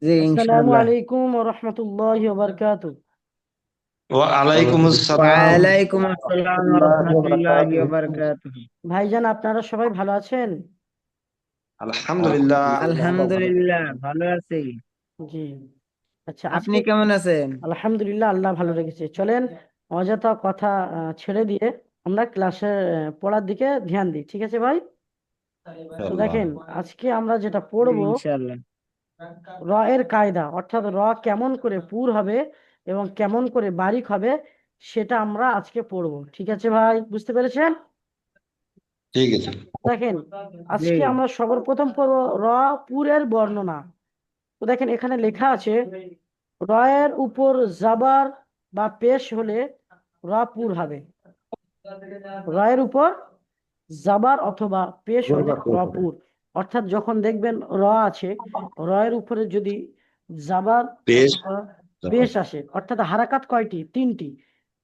জি আসসালামু ইনশাআল্লাহ। আলাইকুম ওয়া রাহমাতুল্লাহি ওয়া বারাকাতুহু। ওয়ালাইকুম আসসালাম ওয়ালাইকুম আসসালাম ওয়া রহমতুল্লাহি ওয়া রাহমাতুল্লাহি ওয়া বারাকাতুহু। বারাকাতুহু। ভাইজান, আপনারা সবাই ভালো আছেন? আলহামদুলিল্লাহ, আল্লাহ পাক ভালো আলহামদুলিল্লাহ রাখছেন। ভালো আছি। জি। আচ্ছা, আপনি আজকে কেমন আছেন? আলহামদুলিল্লাহ আল্লাহ ভালো রেখেছে। চলেন অযথা কথা ছেড়ে দিয়ে আমরা ক্লাসে পড়ার দিকে ধ্যান দিই, ঠিক আছে ভাই? তো ইনশাআল্লাহ। দেখেন, আজকে আমরা যেটা জি পড়বো ইনশাআল্লাহ। র এর কায়দা, অর্থাৎ র কেমন করে পুর হবে এবং কেমন করে বারিক হবে, সেটা আমরা আজকে পড়বো, ঠিক আছে ভাই? বুঝতে পেরেছেন? ঠিক আছে। দেখেন, জি আজকে আমরা সর্বপ্রথম পড়বো র পুরের বর্ণনা। তো দেখেন, এখানে লেখা আছে র এর উপর জাবার বা পেশ হলে র পুর হবে। র এর উপর জাবার অথবা পেশ হলে র পুর, অর্থাৎ যখন দেখবেন র আছে, র এর উপরে যদি জাবার পেশ অথবা তারপর পেশ আসে, অর্থাৎ হারাকাত কয়টি? তিনটি।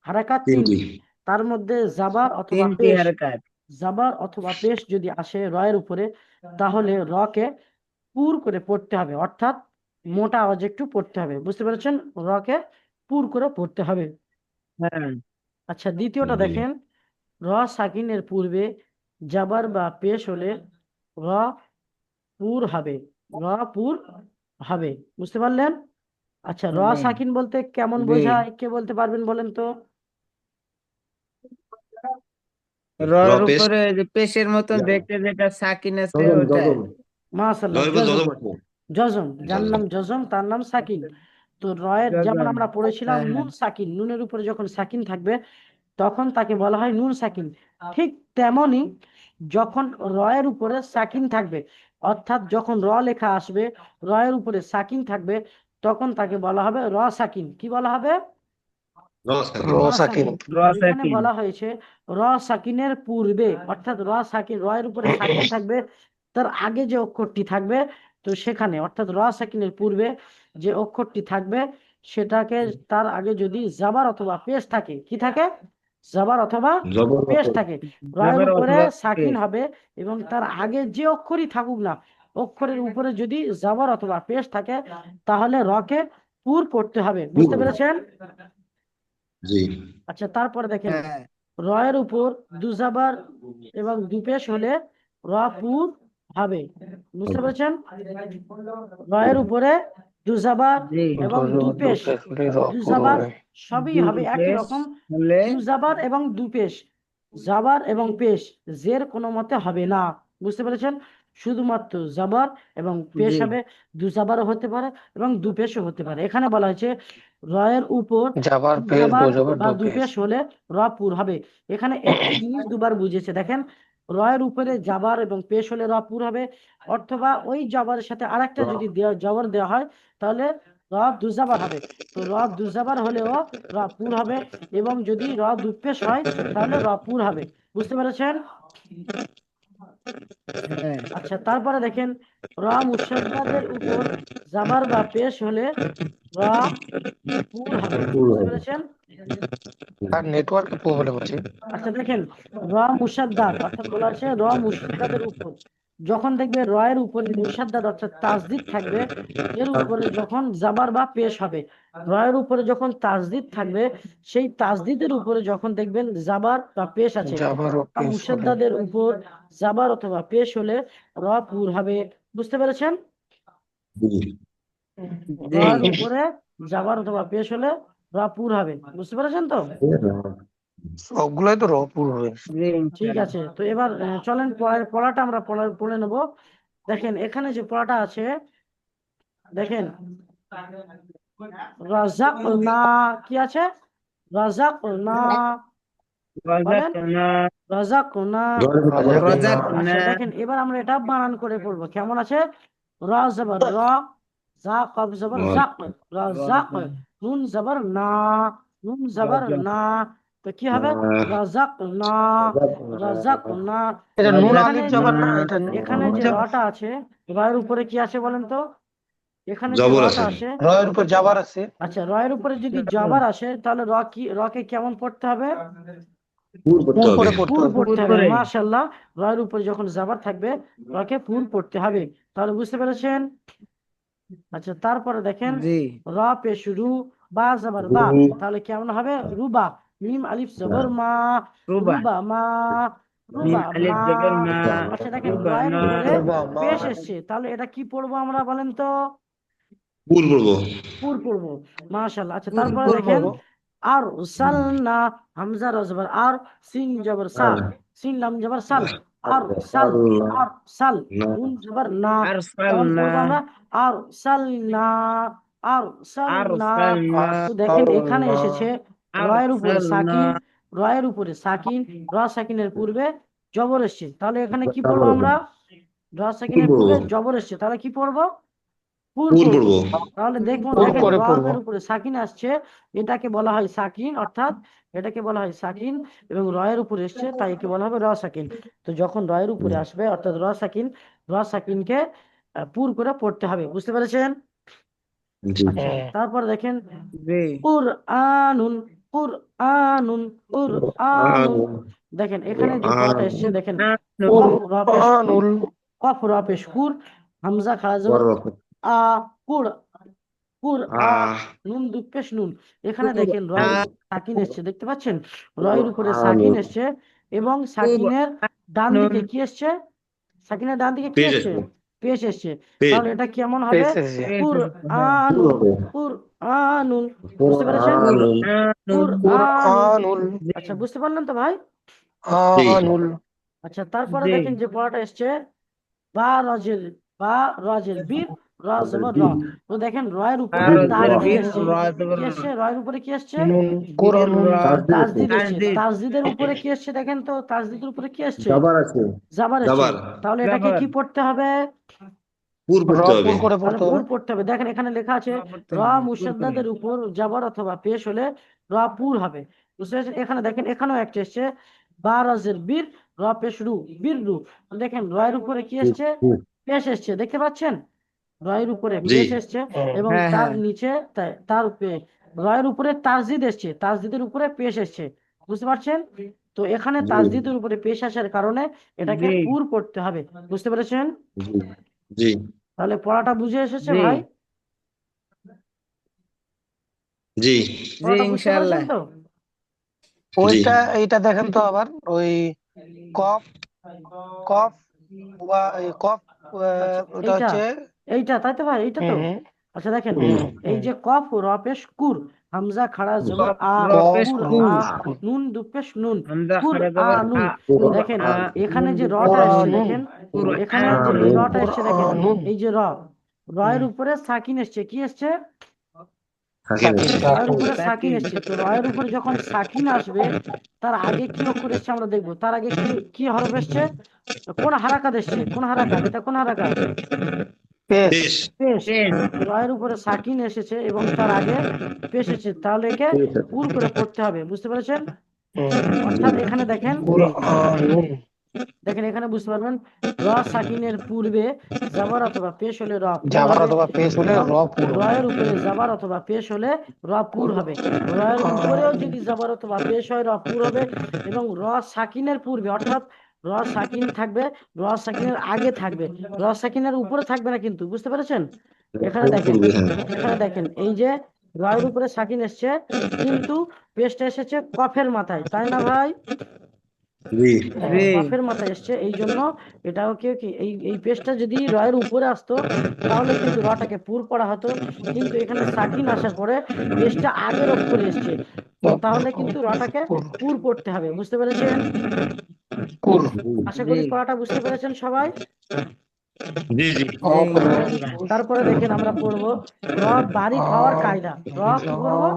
হারাকাত তিনটি। তিনটি। তার মধ্যে জাবার অথবা তিনটি পেশ, হারকাত। জাবার অথবা পেশ যদি আসে র এর উপরে, তাহলে র কে পুর করে পড়তে হবে, অর্থাৎ মোটা আওয়াজে একটু পড়তে হবে। বুঝতে পেরেছেন? র কে পুর করে পড়তে হবে। হ্যাঁ আচ্ছা, দ্বিতীয়টা জি। দেখেন, র সাকিনের পূর্বে জাবার বা পেশ হলে র পুর হবে। র পুর হবে। বুঝতে পারলেন? আচ্ছা, র জি সাকিন বলতে কেমন জি। বোঝায়, কে বলতে পারবেন বলেন তো? র রর পেশ উপরে যে পেশের মতন দেখতে যেটা সাকিন আছে জজম ওটা। জজম মাশাআল্লাহ, জজম জজম। জজম আছে। জজম, যার জজম। নাম জজম তার নাম সাকিন। তো রয়ের যেমন গজম। আমরা পড়েছিলাম হ্যাঁ হ্যাঁ। নুন সাকিন, নুনের উপরে যখন সাকিন থাকবে তখন তাকে বলা হয় নুন সাকিন। ঠিক তেমনি যখন রয়ের উপরে সাকিন থাকবে, অর্থাৎ যখন র লেখা আসবে, রয়ের উপরে সাকিন থাকবে, তখন তাকে বলা হবে র সাকিন। কি বলা হবে? র র সাকিন। সাকিন। র আর এখানে সাকিন। বলা হয়েছে র সাকিনের পূর্বে, অর্থাৎ র সাকিন, র এর উপরে সাকিন থাকবে, তার আগে যে অক্ষরটি থাকবে, তো সেখানে অর্থাৎ র সাকিনের পূর্বে যে অক্ষরটি থাকবে সেটাকে, তার আগে যদি জাবার অথবা পেশ থাকে, কি থাকে? জাবার অথবা জবর পেশ আছে। থাকে, র এর জবর উপরে অথবা সাকিন পেশ। হবে। এবং তার আগে যে অক্ষরই থাকুক না, অক্ষরের উপরে যদি জাবার অথবা পেশ থাকে, তাহলে রকে পুর পড়তে হবে। বুঝতে পেরেছেন? জি। আচ্ছা, তারপরে দেখেন, হ্যাঁ র এর উপর দুজাবার এবং দুপেশ হলে র পুর হবে। বুঝতে পেরেছেন? র এর উপরে দুজাবার জি। এবং দুপেশ, দুজাবার সবই হবে একই পেশ রকম। হলে। দুজাবার এবং দুপেশ, জাবার এবং পেশ জের কোনো মতে হবে না। বুঝতে পেরেছেন? শুধুমাত্র জাবার এবং পেশ জি হবে। দুজাবারও হতে পারে এবং দুপেশও হতে পারে। এখানে বলা হয়েছে রয়ের উপর জাবার পেশ দো দুজাবার জাবার বা দো পেশ। দুপেশ হলে র পুর হবে। এখানে একটি জিনিস দুবার বুঝেছে, দেখেন, রয়ের উপরে জাবার এবং পেশ হলে র পুর হবে, অথবা ওই জাবারের সাথে আরেকটা যদি জবর দেওয়া হয়, তাহলে র দুজাবার হবে। তো র দুজাবার হলেও র পুর হবে, এবং যদি র দুপেশ হয় তাহলে র পুর হবে। বুঝতে পেরেছেন? হ্যাঁ। আচ্ছা, তারপরে দেখেন, র মুসাদ্দাদের উপর জাবার বা পেশ হলে র পুর হবে। বুঝতে পেরেছেন? আর নেটওয়ার্কে প্রবলেম আছে। আচ্ছা, দেখেন, র মুসাদ্দাদ, অর্থাৎ বলা আছে র মুসাদ্দাদের উপর, যখন দেখবে র এর উপরে মুসাদ্দাদ অর্থাৎ তাসদিদ থাকবে, এর উপরে যখন জাবার বা পেশ হবে, র এর উপরে যখন তাসদিদ থাকবে, সেই তাসদিদের উপরে যখন দেখবেন জাবার বা পেশ আছে, জাবার ও পেশ হলে। মুসাদ্দাদের উপর জাবার অথবা পেশ হলে র পুর হবে। বুঝতে পেরেছেন? জি। র জি এর উপরে জাবার অথবা পেশ হলে র পুর হবে। বুঝতে পেরেছেন তো? সবগুলাই তো রপুর হবে। জি ঠিক ইনশাআল্লাহ। আছে, তো এবার চলেন পড়াটা আমরা পড়ে নেব। দেখেন, এখানে যে পড়াটা আছে, দেখেন, রাজাক না, কি আছে? রাজাক না, রজাক বলেন, না। রাজাক না। জজম রাজাক না। রজাক না। আচ্ছা, দেখেন, এবার আমরা এটা বানান করে পড়বো। কেমন আছে? র জবর র, জা কব জবর জাক, রাজাক। নুন জবর না, নুন জবর রজাক। না। তো কি হবে? রাজাক না, রাজাক না। এটা নুন রজাক এখানে আলিফ যে জবর না। না, এটা এখানে নুন যে জবর। রটা আছে, রয়ের উপরে কি আছে বলেন তো? এখানে যে জবর রটা আছে। আছে, রয়ের উপর জাবার আছে। আচ্ছা, রয়ের উপরে যদি জবর আসে, তাহলে র কি, রকে কেমন পড়তে হবে? পুর করতে পুর হবে। করে পড়তে পুর হবে। পড়তে পুর হবে। করে। মাশাআল্লাহ, রয়ের উপরে যখন জাবার থাকবে, রকে পুর পড়তে হবে। তাহলে বুঝতে পেরেছেন? আচ্ছা তারপরে দেখেন জি র পেশ রু বা জবর বা, তাহলে কেমন হবে? রুবা, মিম আলিফ জবর মা, রুবা রুবা মা, মিম রুবা আলিফ মা। জবর মা আচ্ছা দেখেন রুবা রয়ের মা উপরে রুবা মা পেশ এসছে, তাহলে এটা কি পড়বো আমরা বলেন তো? পুর পড়বো। পুর পড়বো। মাশাআল্লাহ। আচ্ছা পুর তারপরে পুর দেখেন পড়বো আর সালনা, হামজা র জবর আর, সিন জবর সা, সিন লাম জবর সাল, আর সাল, আর সাল, নুন জবর না, কেমন আরসালনা পড়বো আমরা? আর সালনা, আর সালনা। আরসালনা তো দেখেন এখানে আরসালনা এসেছে রয়ের উপরে আরসালনা সাকিন, রয়ের উপরে সাকিন, র সাকিনের পূর্বে জবর এসছে, তাহলে এখানে কি পড়বো আমরা? র সাকিনের পূর্বে জবর এসছে, তাহলে কি পড়বো? পুর পুর পড়বো। পড়বো। তাহলে দেখবো পুর দেখেন করে পড়বো রয়ের উপরে সাকিন আসছে, এটাকে বলা হয় সাকিন, অর্থাৎ এটাকে বলা হয় সাকিন, এবং রয়ের উপরে এসছে তাই একে বলা হবে র সাকিন। তো যখন রয়ের উপরে আসবে অর্থাৎ র সাকিন, র সাকিনকে পুর করে পড়তে হবে, বুঝতে পেরেছেন? জি আচ্ছা হ্যাঁ তারপর দেখেন জি কুরআনুন, কুরআনুন, কুরআনুন। দেখেন এখানে যে পড়াটা এসছে দেখেন কফ র পেশ কুর, কুরআনুল কফ র পেশ কুর, হামজা খাড়া জবর বড় আ, কুর, কুর আ, নুন দুপেশ নুন। এখানে দেখেন রয়ের উপরে সাকিন এসছে, দেখতে পাচ্ছেন? রয়ের উপরে সাকিন এসছে এবং সাকিনের ডান দিকে কি এসছে? সাকিনের ডান দিকে কি পেজ এসছে? আছে, পেশ এসছে। পেজ তাহলে এটা কেমন হবে? পেশেছে কুর হ্যাঁ পুর আনুন, হবে। কুর আনুন। বুঝতে পেরেছেন? কুর আনুন। কুরআনুল আচ্ছা বুঝতে পারলেন তো ভাই? জি আনুল আচ্ছা তারপরে জি দেখেন যে পড়াটা এসছে বা রজের, বা রজের বীর, র জবর র। তো দেখেন রয়ের উপরে বারোজের তাজদিদ বীর এসছে, রাজবর কি এসছে? রয়ের উপরে কি এসছে? নুন বীর কুরআনুল তাজদিদ এসছে। তাজদিদ তাজদিদের উপরে কি এসছে দেখেন তো? তাজদিদের উপরে কি এসছে? জাবার আছে, জাবার এসছে। জাবার তাহলে এটাকে জবর কি পড়তে হবে? পুর র পড়তে হবে। পুর করে তাহলে পড়তে পুর হবে পড়তে হবে। দেখেন এখানে লেখা আছে পড়তে র হবে পুর করে মুসাদ্দাদের উপর জাবর অথবা পেশ হলে র পুর হবে, বুঝতে পারছেন? এখানে দেখেন এখানেও একটা এসছে বা রাজের বীর, র পেশ রু, বীর রু। দেখেন রয়ের উপরে কি এসছে? পেশ এসছে, দেখতে পাচ্ছেন? রয়ের উপরে জি পেশ এসছে এবং হ্যাঁ তার হ্যাঁ নিচে রয়ের উপরে তাজদিদ এসছে, তাজদিদের উপরে পেশ এসছে, বুঝতে পারছেন? তো এখানে জি তাজদিদের উপরে পেশ আসার কারণে এটাকে জি পুর পড়তে হবে, বুঝতে পেরেছেন? জি জি তাহলে পড়াটা বুঝে এসেছে জি ভাই? জি জি পড়াটা বুঝতে পেরেছেন ইনশাআল্লাহ তো? জি এইটা দেখেন তো আবার ওই কফ কফ কফ আচ্ছা ওটা এইটা, হচ্ছে এইটা তাই তো ভাই, এইটা তো। হুম হুম আচ্ছা দেখেন হুম এই যে কফ রপেশ কুর, হামজা খাড়া জবর আ, রপেশ কফ কুর কু আ, রপেশ কুর নুন দুপেশ নুন, হামজা কুর খাড়া আ জবর নুন। আ দেখেন আ এখানে নুন যে দুপেশ রটা এসছে কুরআনুন দেখেন, এখানে যে এই কুরআনুন রটা এসছে দেখেন, কুরআনুন এই যে রয়ের উপরে সাকিন এসছে, কি এসছে? সাকিন সাকিন রয়ের সাকিন উপরে সাকিন সাকিন এসছে। তো রয়ের উপরে যখন সাকিন আসবে তার আগে কি অক্ষর এসছে আমরা দেখবো, তার আগে কি কি হরফ এসছে? কোন হারাকাত এসছে? কোন হারাকাত? এটা কোন হারাকাত? পেশ পেশ পেশ। পেশ রয়ের উপরে সাকিন এসেছে এবং তার আগে পেশ এসেছে, তাহলে একে পেশ আছে। পুর করে পড়তে হবে, বুঝতে পেরেছেন? জি অর্থাৎ এখানে দেখেন, জি কুরআনুন দেখেন এখানে বুঝতে পারবেন র সাকিনের পূর্বে জাবার অথবা পেশ হলে র পুর জাবার হবে, অথবা পেশ হলে এবং র পুর হবে রয়ের উপরে জাবার অথবা পেশ হলে র পুর হবে। রয়ের উপরেও যদি জাবার অথবা পেশ হয় র পুর হবে, এবং র সাকিনের পূর্বে অর্থাৎ র সাকিন থাকবে, র সাকিনের আগে থাকবে, র সাকিনের উপরে থাকবে না কিন্তু, বুঝতে পেরেছেন? এখানে পুর দেখেন, পড়বে হ্যাঁ এখানে দেখেন এই যে রয়ের উপরে সাকিন এসছে কিন্তু পেশটা এসেছে কফের মাথায়, তাই না ভাই? জি হ্যাঁ জি কফের মাথায় এসছে, এই জন্য এটাও কি এই পেশটা যদি রয়ের উপরে আসতো তাহলে কিন্তু রটাকে পুর পড়া হতো, কিন্তু এখানে সাকিন আসার পরে পেশটা আগের অক্ষরে এসছে, তো তাহলে কিন্তু রটাকে কুর পুর পড়তে হবে, বুঝতে পেরেছেন? কুর জি আশা জি করি পড়াটা বুঝতে পেরেছেন সবাই। জি জি জি ইনশাআল্লাহ তারপরে দেখেন আমরা পড়বো র বাড়ি খাওয়ার কায়দা। র কি পড়বো?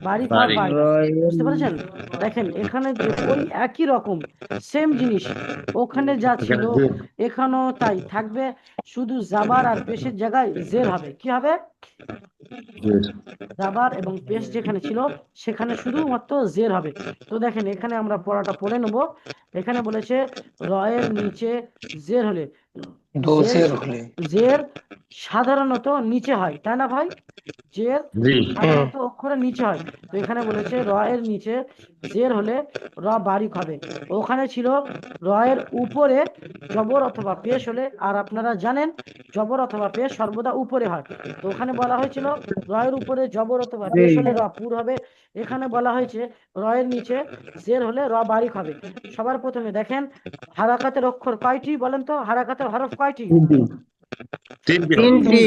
বাড়ি খাওয়ার বাড়ি কায়দা, বুঝতে পেরেছেন? দেখেন এখানে যে ওই একই রকম সেম জিনিস, ওখানে যা ছিল এখানে জি এখানেও তাই থাকবে, শুধু জাবার আর পেশের জায়গায় জের হবে, কি হবে? জি জাবার এবং পেশ যেখানে ছিল সেখানে শুধুমাত্র জের হবে। তো দেখেন এখানে আমরা পড়াটা পড়ে নেব। এখানে বলেছে রয়ের নিচে জের হলে, জের দোষের হলে জের সাধারণত নিচে হয়, তাই না ভাই? জের জি সাধারণত অক্ষরের নিচে হয়। তো এখানে বলেছে র এর নিচে জের হলে র বারিক হবে। ওখানে ছিল র এর উপরে জবর অথবা পেশ হলে, আর আপনারা জানেন জবর অথবা পেশ সর্বদা উপরে হয়। তো ওখানে বলা হয়েছিল র এর উপরে জবর অথবা পেশ হলে র পুর হবে। এখানে বলা হয়েছে র এর নিচে জের হলে র বারিক হবে। সবার প্রথমে দেখেন হারাকাতের অক্ষর কয়টি বলেন তো? হারাকাতের হরফ কয়টি? তিনটি হবে। তিনটি।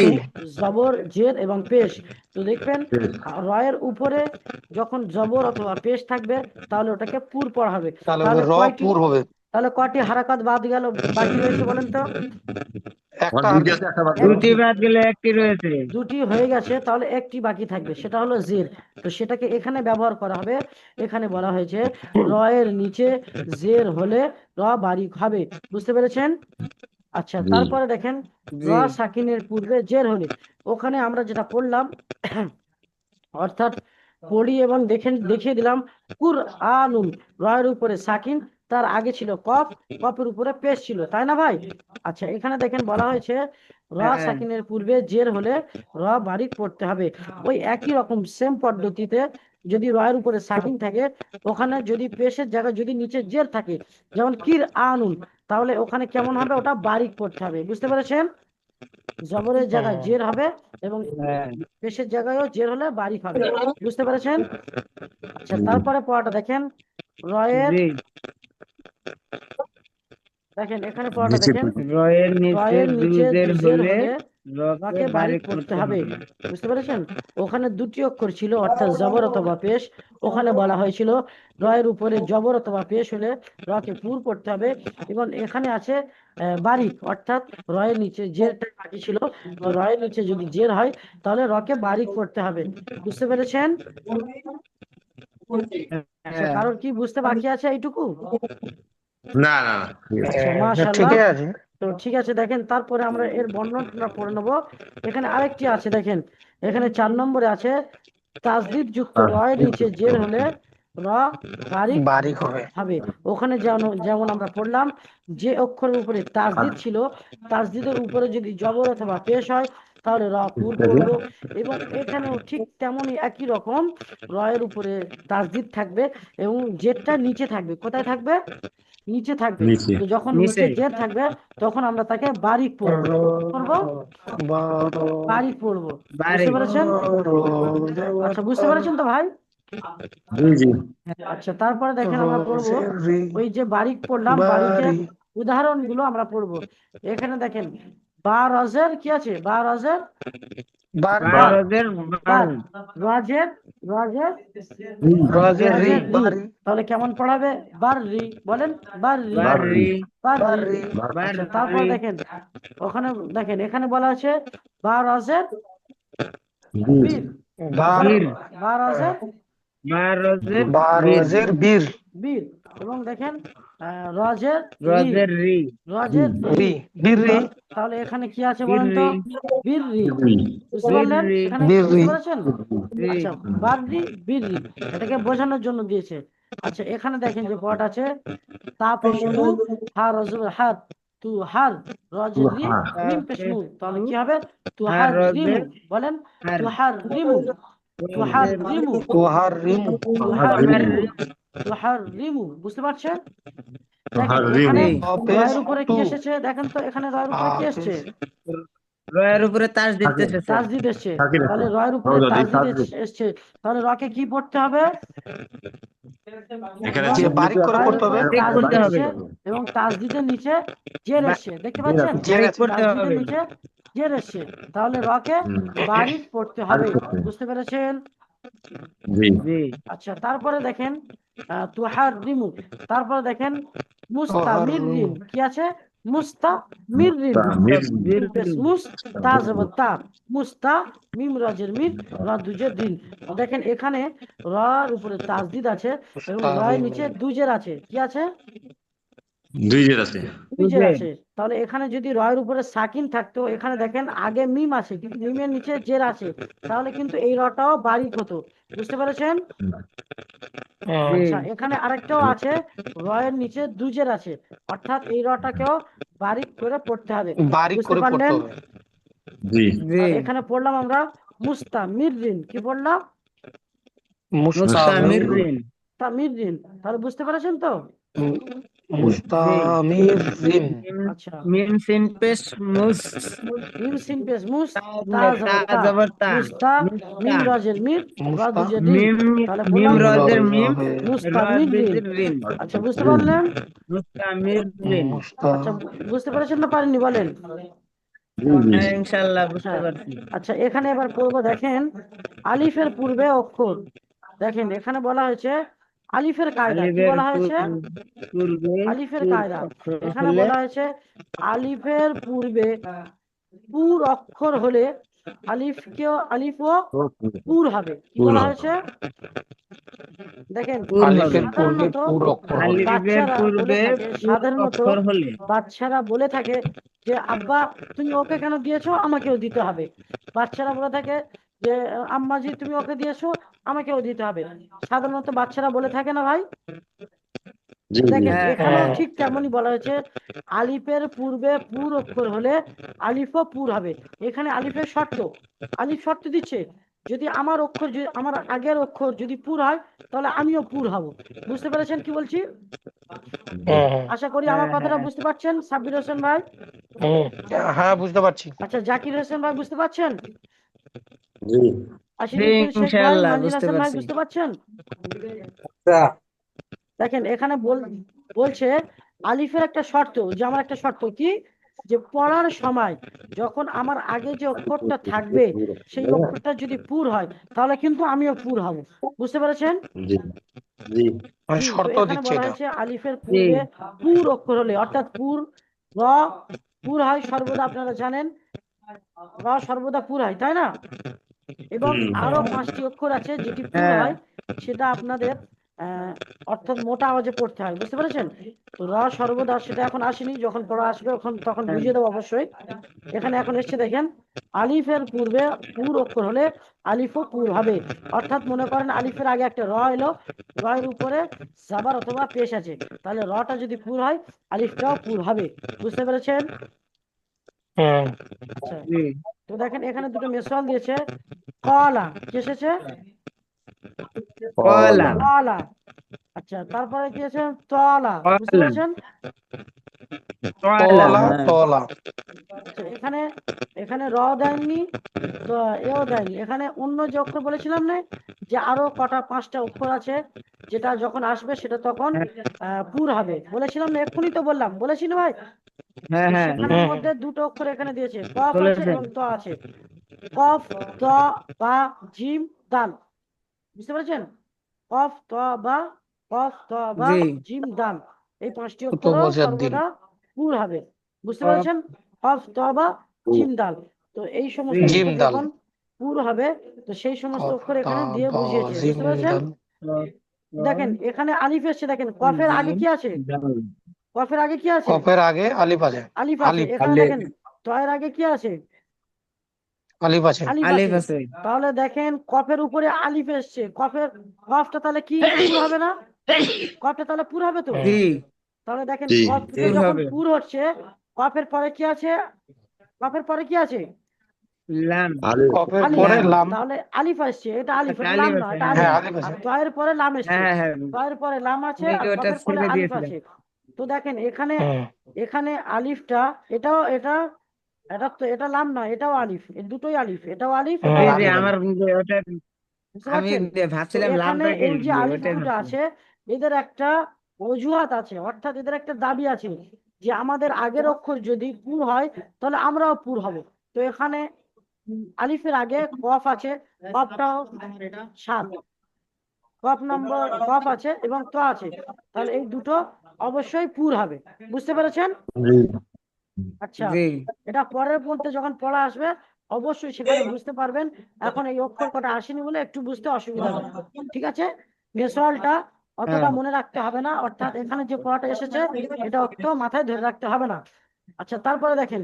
জবর, জের এবং পেশ। তো দেখবেন পেশ। রয়ের উপরে যখন জবর অথবা পেশ থাকবে তাহলে ওটাকে পুর পড়া হবে। তাহলে তাহলে র কয়টি পুর হবে। তাহলে কয়টি হারাকাত বাদ গেল, বাকি রয়েছে বলেন তো? একটা দুইটি হারকাত। আছে, একটা বাদ গেল। দুটি বাদ গেলে একটি রয়েছে। দুটি হয়ে গেছে, তাহলে একটি বাকি থাকবে, সেটা হলো জের। তো সেটাকে এখানে ব্যবহার করা হবে। এখানে বলা হয়েছে র এর নিচে জের হলে র বারিক হবে। বুঝতে পেরেছেন? আচ্ছা, জি তারপরে দেখেন র জি সাকিনের পূর্বে জের হলে, ওখানে আমরা যেটা পড়লাম অর্থাৎ পড়ি এবং দেখিয়ে দিলাম কুর আনুন, রয়ের উপরে সাকিন, তার আগে ছিল কফ, কফের উপরে পেশ ছিল, তাই না ভাই? আচ্ছা, এখানে দেখেন বলা হয়েছে র হ্যাঁ সাকিনের পূর্বে জের হলে র বারিক পড়তে হবে। ওই একই রকম সেম পদ্ধতিতে যদি রয়ের উপরে সাকিন থাকে, ওখানে যদি পেশের জায়গায় যদি নিচে জের থাকে, যেমন কির আনুন, তাহলে ওখানে কেমন হবে? ওটা বারিক পড়তে হবে। বুঝতে পেরেছেন? জবরের জায়গায় জের হবে এবং হ্যাঁ পেশের জায়গায়ও জের হলে বারিক হবে। বুঝতে পেরেছেন? আচ্ছা, তারপরে পড়াটা দেখেন রয়ের, জি। দেখেন এখানে পড়াটা নিচে দেখেন রয়ের নিচে রয়ের নিচে দুজের জের হলে হলে রকে রকে বারিক বারিক পড়তে করতে হবে। হবে। বুঝতে পেরেছেন? ওখানে দুটি অক্ষর ছিল অর্থাৎ জবর অথবা পেশ। ওখানে বলা হয়েছিল রয়ের উপরে জবর অথবা পেশ হলে রকে পুর পড়তে হবে। এবং এখানে আছে বারিক, অর্থাৎ রয়ের নিচে জেরটা বাকি ছিল। তো রয়ের নিচে যদি জের হয় তাহলে রকে বারিক পড়তে হবে। বুঝতে পেরেছেন? আচ্ছা, হ্যাঁ কারোর কি বুঝতে বাকি আছে এইটুকু? না না না, ঠিক আছে। আচ্ছা, মাশাআল্লাহ। ঠিকই আছে। তো ঠিক আছে, দেখেন তারপরে আমরা এর বর্ণনা পড়ে নেব। এখানে আরেকটি আছে, দেখেন এখানে 4 নম্বরে আছে তাসদিদ যুক্ত রয়ের নিচে জের হলে র বারিক বারিক হবে। হবে। ওখানে যেমন আমরা পড়লাম যে অক্ষরের উপরে তাসদিদ ছিল, তাসদিদের উপরে যদি জবর অথবা পেশ হয় তাহলে র পুর পড়বো। এবং এখানেও ঠিক তেমনই একই রকম রয়ের উপরে তাসদিদ থাকবে এবং জেরটা নিচে থাকবে। কোথায় থাকবে? নিচে থাকবে। নিচে। তো যখন নিচে নিচে। জের থাকবে তখন আমরা তাকে বারিক পড়বো। পড়বো, বারিক পড়বো। বুঝতে বারিক। পেরেছেন? আচ্ছা, বুঝতে পেরেছেন তো ভাই? জি জি আচ্ছা, তারপরে দেখেন আমরা পড়বো ওই যে বারিক পড়লাম, বারিকের উদাহরণগুলো আমরা পড়বো। এখানে দেখেন বা রজের কি আছে? বা রজের বার বার, বারদের বার, বার। রাজের রাজের রাজের রি রাজের রি। বারি তাহলে কেমন পড়াবে? বার রি, বলেন বার রি, বাড়ি। বার রি। বারি আচ্ছা, তারপর বাড়ি। দেখেন ওখানে দেখেন এখানে বলা আছে বা রজের বীর, বার বীর। বা রজের বারদের বার বীর। রাজের বীর বীর। এবং দেখেন রজের রি, রদের রি। রজের রি। রি বীর রি তাহলে এখানে কি আছে বীর বলেন তো? রি। বীর রি। বুঝতে বীর পারলেন? রি। এখানে বীর বুঝতে রি পেরেছেন? রি। আচ্ছা, বাররি বীররি, এটাকে বোঝানোর জন্য দিয়েছে। আচ্ছা, এখানে দেখেন যে পট আছে তা পেশ তু, হার রজব হার, তু হার রজের রি, মিম পেশ মু। তাহলে কি হবে? তু আর হার রিমু, রদের বলেন হার। তু হার রিমু, তু হার রিমু, তোহার রিমু তু হার আর রিমু, তু হার রিমু। বুঝতে পারছেন? দেখেন এখানে রি। রয়ের উপরে কি এসেছে? দেখেন তো এখানে রয়ের উপরে কি এসেছে? রয়ের উপরে তাস দিতে এসেছে। তাসদিদ এসছে। সাকিন তাহলে এসছে। রয়ের উপরে হ্যাঁ, তাসদিদ তাসদিদ। এসছে। তাহলে রকে কি পড়তে হবে? এখানে রকে বারিক করে রয়ের পড়তে হবে। উপরে বারিক তাসদিদ করতে হবে। এসছে এবং তাসদিদের নিচে জের এসছে। দেখতে জের পাচ্ছেন? আছে। জের বারিক আছে। করতে তাসদিদের হবে। নিচে জের এসছে। তাহলে রকে বারিক পড়তে হবে। বুঝতে পেরেছেন? জি জি আচ্ছা, তারপরে দেখেন তুহার রিমু, তারপরে দেখেন তোহার মুস্তামির রিমু রিন কি আছে? মুস্তামির রিন, তামির বীর পেশ মুস, তা জবর তা, মুস্তা, মিম রাজের মির, রা দুজের দিন। দেখেন এখানে রার উপরে তাসদিদ আছে এবং রায়ের নিচে দুজের আছে। কি আছে? দুই জের আছে। দুজের দুজের। আছে। তাহলে এখানে যদি রয়ের উপরে সাকিন থাকতো, এখানে দেখেন আগে মিম আছে কিন্তু মিমের নিচে জের আছে, তাহলে কিন্তু এই রটাও বারিক হতো। বুঝতে পেরেছেন? জি আচ্ছা, এখানে আরেকটাও আছে রয়ের নিচে দুজের আছে, অর্থাৎ এই রটাকেও বারিক করে পড়তে হবে। বারিক বুঝতে করে পড়তে পারলেন? হবে। জি জি আর এখানে পড়লাম আমরা মুস্তামিরিন, কি পড়লাম? মুস্তামিরিন। মুস্তামিরিন। তাহলে বুঝতে পেরেছেন তো? জি মুস্তামিরিন। মিম আচ্ছা, মিম সিন পেশ মুস মিম সিন পেশ মুস, তা তা তা জবর তা, জবর তা মুস্তা, মুস্তা মিম রাজের মির, রা মুস্তা দুজের রিন। মিম তাহলে মিম বললাম রজের মিম র মুস্তামিরিন। দুজের রিন আচ্ছা, বুঝতে পারলেন? মুস্তামিরিন। মুস্তা আচ্ছা, বুঝতে পেরেছেন না পারেননি বলেন? জি জি হ্যাঁ ইনশাআল্লাহ বুঝতে হ্যাঁ। পারছি। আচ্ছা, এখানে এবার পড়বো, দেখেন আলিফের পূর্বে অক্ষর। দেখেন এখানে বলা হয়েছে আলিফের কায়দা, কি আলিফের বলা হয়েছে? পূর্বে আলিফের পুর কায়দা। অক্ষর এখানে হলে বলা হয়েছে আলিফের পূর্বে পুর অক্ষর হলে আলিফও পুর হবে। কি বলা হয়েছে? দেখেন পুর হবে। আলিফের পূর্বে সাধারণত পুর অক্ষর হলে আলিফের বাচ্চারা বলে পূর্বে থাকে, পুর সাধারণত অক্ষর হলে বাচ্চারা বলে থাকে যে আব্বা তুমি ওকে কেন দিয়েছো, আমাকেও দিতে হবে। বাচ্চারা বলে থাকে যে আম্মাজি তুমি ওকে দিয়েছো, আমাকেও দিতে হবে। সাধারণত বাচ্চারা বলে থাকে না ভাই? জি জি দেখেন হ্যাঁ এখানেও হ্যাঁ ঠিক তেমনই বলা হয়েছে আলিফের পূর্বে পুর অক্ষর হলে আলিফও পুর হবে। এখানে আলিফের শর্ত, আলিফ শর্ত দিচ্ছে যদি আমার অক্ষর, যদি আমার আগের অক্ষর যদি পুর হয় তাহলে আমিও পুর হব। বুঝতে পেরেছেন কি বলছি? আশা করি আমার হ্যাঁ কথাটা হ্যাঁ বুঝতে পারছেন সাব্বির হোসেন ভাই। হুম, হ্যাঁ বুঝতে পারছি। আচ্ছা, জাকির হোসেন ভাই বুঝতে পারছেন? জি জি আশিরুদ্দিন শেখ ভাই, ইনশাআল্লাহ মঞ্জিল বুঝতে হাসান ভাই পারছি। বুঝতে পারছেন? দেখেন এখানে বলছে আলিফের একটা শর্ত, যে আমার একটা শর্ত কি, যে পড়ার সময় যখন আমার আগে যে অক্ষরটা থাকবে সেই অক্ষরটা যদি পুর হয় তাহলে কিন্তু আমিও পুর হব। বুঝতে পেরেছেন? জি জি মানে জি। তো শর্ত এখানে দিচ্ছে বলা এটা। হয়েছে আলিফের জি পূর্বে পুর অক্ষর হলে, অর্থাৎ পুর র পুর হয় সর্বদা, আপনারা জানেন র সর্বদা পুর হয়, তাই না? এবং আরো 5টি অক্ষর আছে যেটি পুর হ্যাঁ হয়, সেটা আপনাদের অর্থাৎ মোটা আওয়াজে পড়তে হয়। বুঝতে পেরেছেন? তো র সর্বদা সেটা এখন আসেনি, যখন পড়া আসবে তখন হ্যাঁ বুঝিয়ে দেবো অবশ্যই। এখানে এখন এসছে, দেখেন আলিফের পূর্বে পুর অক্ষর হলে আলিফও পুর হবে। অর্থাৎ মনে করেন আলিফের আগে একটা র এলো, র এর উপরে জাবার অথবা পেশ আছে, তাহলে রটা যদি পুর হয় আলিফটাও পুর হবে। বুঝতে পেরেছেন? হুম, আচ্ছা, জি তো দেখেন এখানে দুটো মেসওয়াল দিয়েছে। কলা কি এসেছে? কলা কলা। আচ্ছা, তারপরে কি আছে? তলা। বুঝতে কলা পেরেছেন? কলা তলা হ্যাঁ তলা। আচ্ছা, এখানে এখানে র দেননি, তো এও দেয়নি। এখানে অন্য যে অক্ষর বলেছিলাম না, যে আরো কটা 5টা অক্ষর আছে যেটা যখন আসবে সেটা তখন পুর হবে, বলেছিলাম না, এক্ষুনি তো বললাম, বলেছি না ভাই? হ্যাঁ তো হ্যাঁ সেখানের হুম মধ্যে দুটো অক্ষর এখানে দিয়েছে, কফ আছে বলেছেন। এবং ত আছে। কফ, ত, বা, জিম, দাল। বুঝতে পেরেছেন? কফ ত বা, কফ ত বা, জি জিম দাল, এই 5টি কত অক্ষরও মজার দিন। সর্বদা পুর হবে। বুঝতে কফ পেরেছেন? কফ ত বা, জিম দাল। তো এই সমস্ত জি জিম অক্ষর দাল। যখন পুর হবে, তো সেই সমস্ত কফ অক্ষর তা এখানে দিয়ে বা বুঝিয়েছে। জিম বুঝতে পেরেছেন? দাল। দেখেন এখানে আলিফ এসছে, দেখেন কফের আগে জিম কি আছে? দাল কফের আগে কি আছে? কফের আগে আলিফ আছে। আলিফ আছে। আলিফ এখানে আলিফ দেখেন তয়ের আগে কি আছে? আলিফ আছে। আলিফ আলিফ আছে। আছে। তাহলে দেখেন কফের উপরে আলিফ এসছে, কফটা তাহলে কি পুর হবে না? কফটা তাহলে পুর হবে তো? জি হুম, তাহলে দেখেন জি কফটা পুর যখন হবে। পুর হচ্ছে, কফের পরে কি আছে? কফের পরে কি আছে? লাম আলিফ কফের আলিফ। পরে লাম লাম। তাহলে আলিফ আসছে, এটা আলিফ, আচ্ছা এটা লাম আলিফ না, আছে এটা হ্যাঁ হ্যাঁ আলিফ। হ্যাঁ আলিফ আর আছে। তয়ের পরে লাম এসছে, হ্যাঁ হ্যাঁ তয়ের পরে লাম আছে, আমি আর ওটা কফের পরে ছেড়ে আলিফ দিয়েছিলাম। আছে। তো দেখেন এখানে হুম, এখানে আলিফটা, এটাও এটা, এটা তো এটা লাম না, এটাও আলিফ, এই দুটোই আলিফ, এটাও আলিফ, জি এটাও জি আলিফ। আলিফ আছে। আমার ওটা বুঝতে আমি পারছেন? তো ভাবছিলাম এখানে লামটাকে এই যে আলিফ ওটাই দুটো ভাবছিলাম। আছে, এদের একটা অজুহাত আছে, অর্থাৎ এদের একটা দাবি আছে যে আমাদের আগের অক্ষর যদি পুর হয় তাহলে আমরাও পুর হব। তো এখানে আলিফের আগে কফ আছে, কফটাও 7, কফ আছে এবং ত আছে, তাহলে এই দুটো অবশ্যই পুর হবে। বুঝতে পেরেছেন? জি আচ্ছা, জি এটা পরের পর্যন্ত যখন পড়া আসবে অবশ্যই সেখানে বুঝতে পারবেন। এখন এই অক্ষর কটা আসেনি বলে একটু বুঝতে অসুবিধা হবে। ঠিক আছে? মেসওয়ালটা অতটা হ্যাঁ মনে রাখতে হবে না, অর্থাৎ এখানে যে পড়াটা এসেছে এটা অত মাথায় ধরে রাখতে হবে না। আচ্ছা, তারপরে দেখেন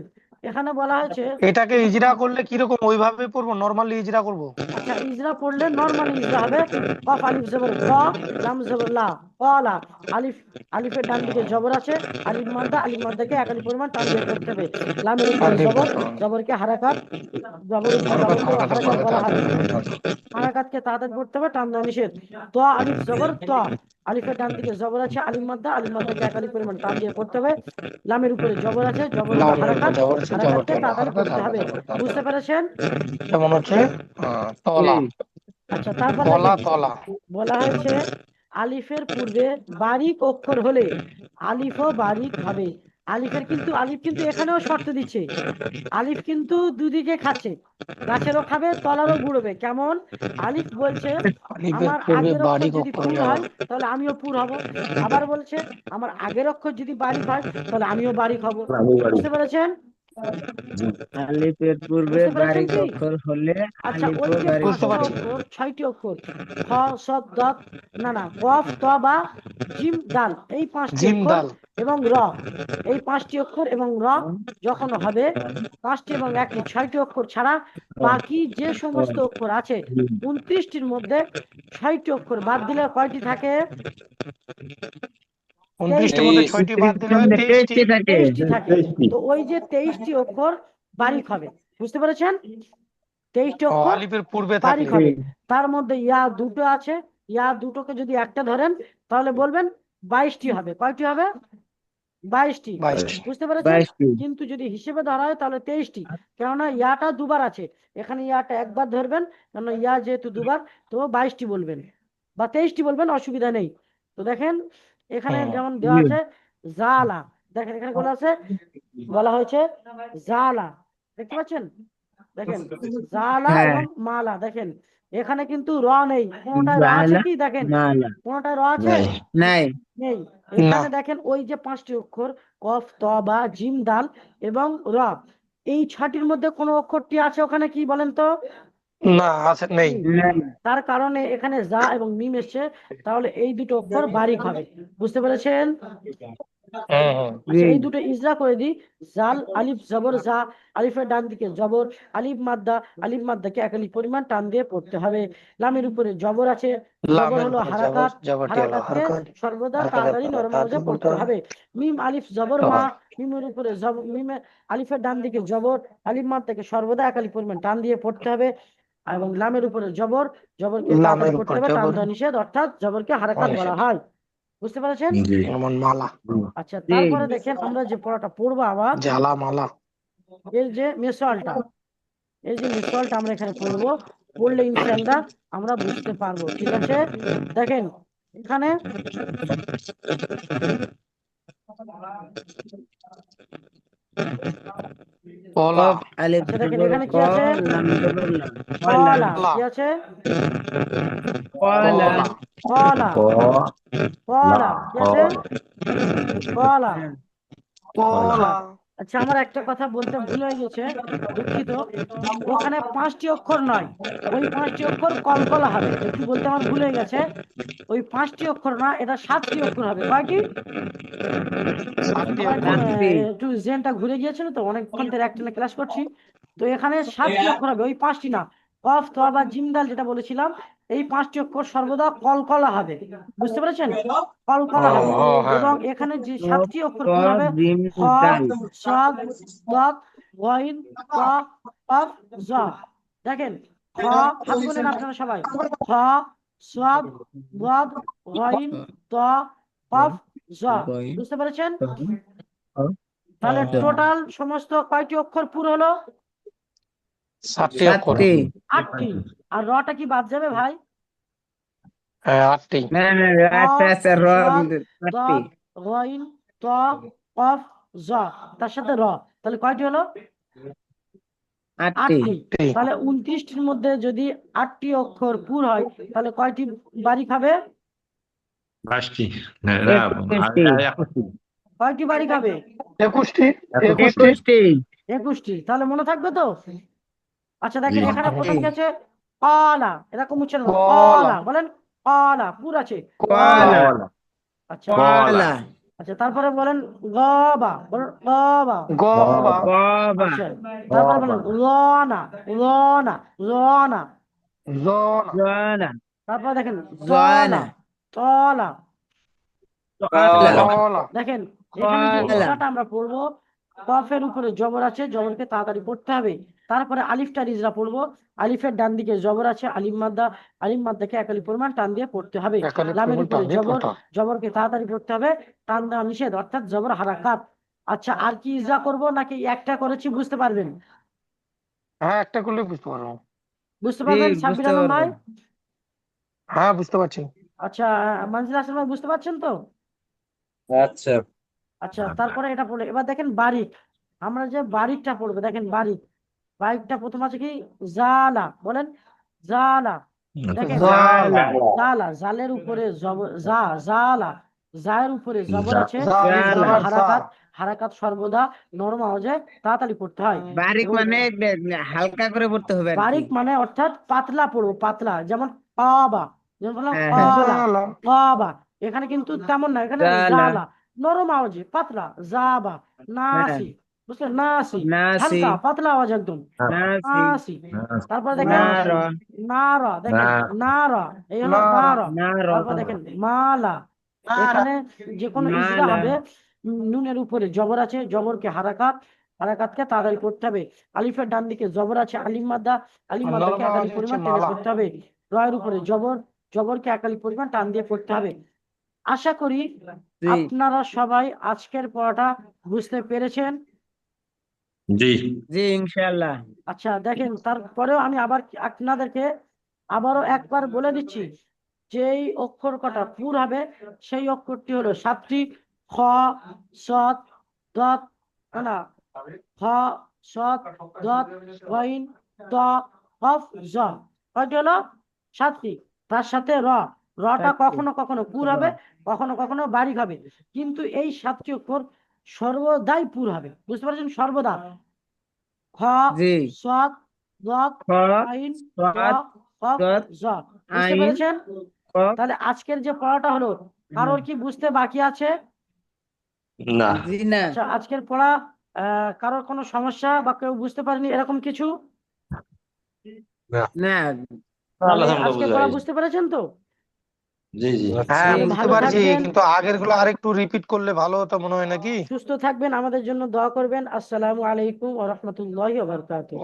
এখানে বলা হয়েছে, এটাকে ইজরা করলে কিরকম, ওইভাবে পড়বো, নর্মালি ইজরা করবো? আচ্ছা ইজরা পড়লে নর্মালি ইজরা হবে। কফ আলিফ জবর ক, লাম জবর লা, কলা, আলিফ, আলিফের ডান দিকে জবর আছে, আলিফ মাদ্দাকে এক আলিফ পরিমাণ টান দিয়ে পড়তে হবে। লামের উপরে জবর, জবরকে হারাকাত, জবরকে হারাকাত বলা হয়। হারাকাতকে তাড়াতাড়ি পড়তে হবে, টান দেওয়া নিষেধ। ত আলিফ জবর ত, আলিফের ডান দিকে জবর আছে, আলিফ মাদ্দাকে এক আলিফ পরিমাণ টান দিয়ে পড়তে হবে। লামের উপরে জবর আছে, জবর হলো হারাকাত, হারাকাতকে তাড়াতাড়ি পড়তে হবে। বুঝতে পেরেছেন? যেমন হচ্ছে তলা, আচ্ছা, তারপর কলা, দেখেন তলা। বলা হয়েছে আলিফের পূর্বে বারিক অক্ষর হলে আলিফও বারিক হবে। আলিফ কিন্তু এখানেও শর্ত দিচ্ছে, আলিফ কিন্তু দুদিকে খাচ্ছে, গাছেরও খাবে তলারও গুড়বে। কেমন? আলিফ বলছে আলিফের আমার পূর্বে আগের অক্ষর বারিক যদি অক্ষর পুর হলে হয় তাহলে আমিও পুর হব। আবার বলছে আমার আগের অক্ষর যদি বারিক হয় তাহলে আমিও বারিক হব। আমি বাড়ি বুঝতে পেরেছেন? জি আলিফের পূর্বে বুঝতে পেরেছেন বারিক কি? অক্ষর হলে আচ্ছা, আলিফ ওই ও যে বারিক বুঝতে হবে। পারছি। ছয়টি অক্ষর খ, সদ, দত, না কফ, ত বা জিম, দাল, এই পাঁচটি জিম, অক্ষর দাল। এবং র, এই পাঁচটি অক্ষর এবং র যখন হবে, পাঁচটি এবং একটি, ছয়টি অক্ষর ছাড়া বাকি যে সমস্ত অক্ষর আছে 29টির মধ্যে 6টি অক্ষর বাদ দিলে কয়টি থাকে? 29টির এই মধ্যে 6টি বাদ দিলে হয় 23টি। 23টি থাকে। 23টি থাকে। তেইশটি। তো ওই যে 23টি অক্ষর বারিক হবে। বুঝতে পেরেছেন? 23টি অক্ষর আলিফের পূর্বে বারিক থাকলে হবে। তার মধ্যে ইয়া দুটো আছে, ইয়া দুটোকে যদি একটা ধরেন তাহলে বলবেন 22টি হবে। কয়টি হবে? 22টি। 22টি। বুঝতে পেরেছেন? 22টি। কিন্তু যদি হিসেবে ধরা হয় তাহলে 23টি, কেননা ইয়াটা দুবার আছে, এখানে ইয়াটা একবার ধরবেন, কেননা ইয়া যেহেতু দুবার, তো 22টি বলবেন বা 23টি বলবেন, অসুবিধা নেই। তো দেখেন এখানে যেমন দেওয়া জি। আছে জালা, দেখেন এখানে বলা আছে, বলা হয়েছে জালা, দেখতে পাচ্ছেন? দেখেন জালা হ্যাঁ, এবং মালা, দেখেন এখানে কিন্তু র নেই, কোনটায় র আছে জালা কি? দেখেন মালা কোনটায় র আছে? নাই নাই। নেই। না, এখানে দেখেন ওই যে পাঁচটি অক্ষর কফ, ত বা জিম, দাল এবং র, এই ছটির মধ্যে কোন অক্ষরটি আছে ওখানে কি বলেন তো? না আছে, নেই। নাই। তার কারণে এখানে জা এবং মিম এসছে, তাহলে এই দুটো অক্ষর বারিক হবে। বুঝতে পেরেছেন? জি। আচ্ছা, এই দুটো ইজরা করে দিই। জাল, আলিফ জবর জা, আলিফের ডান দিকে জবর, আলিফ মাদ্দাকে এক আলিফ পরিমাণ টান দিয়ে পড়তে হবে। লামের উপরে জবর আছে, জবর লামের হলো উপরে জবর, হারাকাত, জবরটি হলো হারাকাতকে হারকাত, সর্বদা হারকাতের তাড়াতাড়ি নরম আওয়াজে তাড়াতাড়ি পড়তে পড়তে হবে। হবে। মিম আলিফ জবর মা, হয়। মিমের উপরে আলিফের ডান দিকে জবর, আলিফ মাদ্দাকে সর্বদা এক আলিফ পরিমাণ টান দিয়ে পড়তে হবে। এবং লামের উপরে জবর, জবরকে তাড়াতাড়ি লামের পড়তে উপর হবে, টান জবর, দেওয়া নিষেধ, অর্থাৎ জবরকে হারাকাত বলা অনিষেধ। হয়। বুঝতে পেরেছেন? জি যেমন মালা, আচ্ছা, জি। তারপরে দেখেন আমরা যে পড়াটা পড়বো আবার, জ্বালা, মালা। এর যে মেসোয়ালটা, এই যে মিসওয়ালটা আমরা এখানে পড়বো, পড়লে ইনশাআল্লাহ আমরা বুঝতে পারবো। ঠিক আছে? দেখেন এখানে কলা, কফ আলিফ আচ্ছা, দেখেন জবর এখানে ক, কি আছে? লাম জবর লা। কলা, কলা, কি আছে? কলা। কলা, কলা, ক লা কলা, কি আছে? কলা। হ্যাঁ। আচ্ছা, কলা। আচ্ছা, আমার একটা কথা বলতে ভুল হয়ে গেছে, দুঃখিত। ওখানে 5টি অক্ষর নয়, ওই 5টি অক্ষর কলকলা হবে, একটু বলতে আমার ভুল হয়ে গেছে। ওই 5টি অক্ষর না, এটা 7টি অক্ষর হবে। কয়টি? 7টি আমার একটু অক্ষর। রাত্রি। একটু জেনটা ঘুরে গিয়েছিল, তো অনেকক্ষণ ধরে একটানা ক্লাস করছি। তো এখানে 7টি অক্ষর হবে, ওই 5টি না। কফ, ত বা জিম, দাল যেটা বলেছিলাম, এই 5টি অক্ষর সর্বদা কলকলা হবে। বুঝতে পেরেছেন? কলকলা হবে। হ্যাঁ। এবং এখানে যে কফ 7টি অক্ষর ক পুর হবে, জিম খ, দাল। সদ, দত, গইন, ত, কফ, জ। দেখেন খ, হাত গুনেন আপনারা সবাই। খ, সদ, দত, গইন, ত, কফ, জ। বুঝতে পেরেছেন? তাহলে টোটাল সমস্ত কয়টি অক্ষর পুর হলো? 7টি অক্ষর। 7টি। 8টি। আর রটা কি বাদ যাবে ভাই? হ্যাঁ, 8টি। না না, খ, আচ্ছা আচ্ছা, র সদ, 7টি। দত, গইন, ত, কফ, জ, তার সাথে র, তাহলে কয়টি হলো? 8টি। 8টি। তাহলে 29টির মধ্যে যদি 8টি অক্ষর পুর হয় তাহলে কয়টি বাড়ি খাবে? 22টি 21টি। 21টি কয়টি বাড়ি খাবে? 21টি। 21টি। 21টি। 21টি। তাহলে মনে থাকবে তো? আচ্ছা, দেখেন জি এখানে প্রথম জি। কি আছে? কলা, এরকম উচ্চারণ করুন। কলা, কলা বলেন, কলা পুর আছে। কলা। কলা। কলা আচ্ছা, কলা। আচ্ছা, তারপরে বলেন গবা, বলেন গবা। গবা, গবা। আচ্ছা, তারপরে বলেন লনা, লনা, লনা। জনা, জনা। তারপরে দেখেন তলা, জনা। তলা। কলা কলা দেখেন এখানে যে কলা ইকরাটা আমরা পড়বো, কফের উপরে জবর আছে, জবরকে তাড়াতাড়ি পড়তে হবে। তারপরে আলিফটা রিজরা পড়বো, আলিফের ডান দিকে জবর আছে, আলিম মাদ্দাকে এক আলিফ পরিমাণ টান দিয়ে পড়তে হবে। একালি লামের পরিমাণ উপরে টান দিয়ে জবর, পড়তে হবে। জবরকে তাড়াতাড়ি পড়তে হবে, টান দেওয়া নিষেধ, অর্থাৎ জবর হারাকাত। আচ্ছা, আর কি ইজরা করব নাকি একটা করেছি বুঝতে পারবেন? হ্যাঁ, একটা করলে বুঝতে পারবো। বুঝতে জি পারবেন বুঝতে সাব্বির আলম পারবো। ভাই? হ্যাঁ, বুঝতে পারছি। আচ্ছা, মানজিল হাসান ভাই বুঝতে পারছেন তো? আচ্ছা, আচ্ছা, তারপরে এটা পড়লে এবার দেখেন বারিক। আমরা যে বারিকটা পড়বো, দেখেন বারিক, বারিকটা প্রথম আছে কি জালা, বলেন জালা। দেখেন জালা জালা, জালের উপরে জবর, জালা, জায়ের উপরে জবর আছে, জা এই জবর জালা। হারাকাত, হারাকাত সর্বদা নরম আওয়াজে তাড়াতাড়ি পড়তে হয়। বারিক এবং মানে হালকা করে পড়তে হবে আর কি। বারিক মানে অর্থাৎ পাতলা পড়বো, পাতলা, যেমন কাবা, যেমন বললাম হ্যাঁ হ্যাঁ। কালা, জালা কাবা। এখানে কিন্তু তেমন না, এখানে জালা। জালা, নরম আওয়াজে পাতলা, জাবা, হ্যাঁ। নাসি, বুঝলেন, নাসি, নাসি। হালকা পাতলা আওয়াজ একদম, নাসি। নাসি। তারপর দেখেন নারা। নারা, দেখেন নারা, এই হলো নারা নারা। নারা। তারপর দেখেন মালা, নারা এখানে যে কোনো ইজরা মালা। হবে, নুনের উপরে জবর আছে, জবরকে হারাকাতকে তাড়াতাড়ি করতে হবে। আলিফের ডান দিকে জবর আছে, আলিম মাদ্দাকে এক আলিফ পরিমাণ টেনে মালা। পড়তে হবে। রয়ের উপরে জবরকে এক আলিফ পরিমাণ টান দিয়ে পড়তে হবে। আশা করি জি আপনারা সবাই আজকের পড়াটা বুঝতে পেরেছেন। জি জি ইনশাআল্লাহ। আচ্ছা, দেখেন তারপরেও আমি আবার আপনাদেরকে আবারও একবার বলে দিচ্ছি, যেই অক্ষর কটা পুর হবে সেই অক্ষরটি হলো 7টি। খ, সদ, দত, না, খ, সদ, দত, গইন, ত, কফ, জ। কয়টি হলো? 7টি। তার সাথে রটা 7টি। কখনো কখনো পুর হবে, কখনো কখনো বারিক হবে, কিন্তু এই 7টি অক্ষর সর্বদাই পুর হবে, বুঝতে পারছেন? সর্বদা। খ, জি। সদ, দত, খ, আইন, ত, সদ, কফ, দত, জ। বুঝতে আইন, পেরেছেন? কফ। তাহলে আজকের যে পড়াটা হলো, কারোর কি বুঝতে বাকি আছে? না জি না। আচ্ছা, আজকের পড়া কারোর কোনো সমস্যা বা কেউ বুঝতে পারেনি এরকম কিছু? না। তাহলে আলহামদুলিল্লাহ আজকের বুঝা পড়া গেছে। বুঝতে পেরেছেন তো? জি জি হ্যাঁ, তাহলে বুঝতে ভালো পারছি, থাকবেন, কিন্তু আগের গুলো আরেকটু রিপিট করলে ভালো হতো মনে হয় নাকি? সুস্থ থাকবেন, আমাদের জন্য দোয়া করবেন। আসসালামু আলাইকুম ওয়া রাহমাতুল্লাহি ওয়া বারাকাতুহু।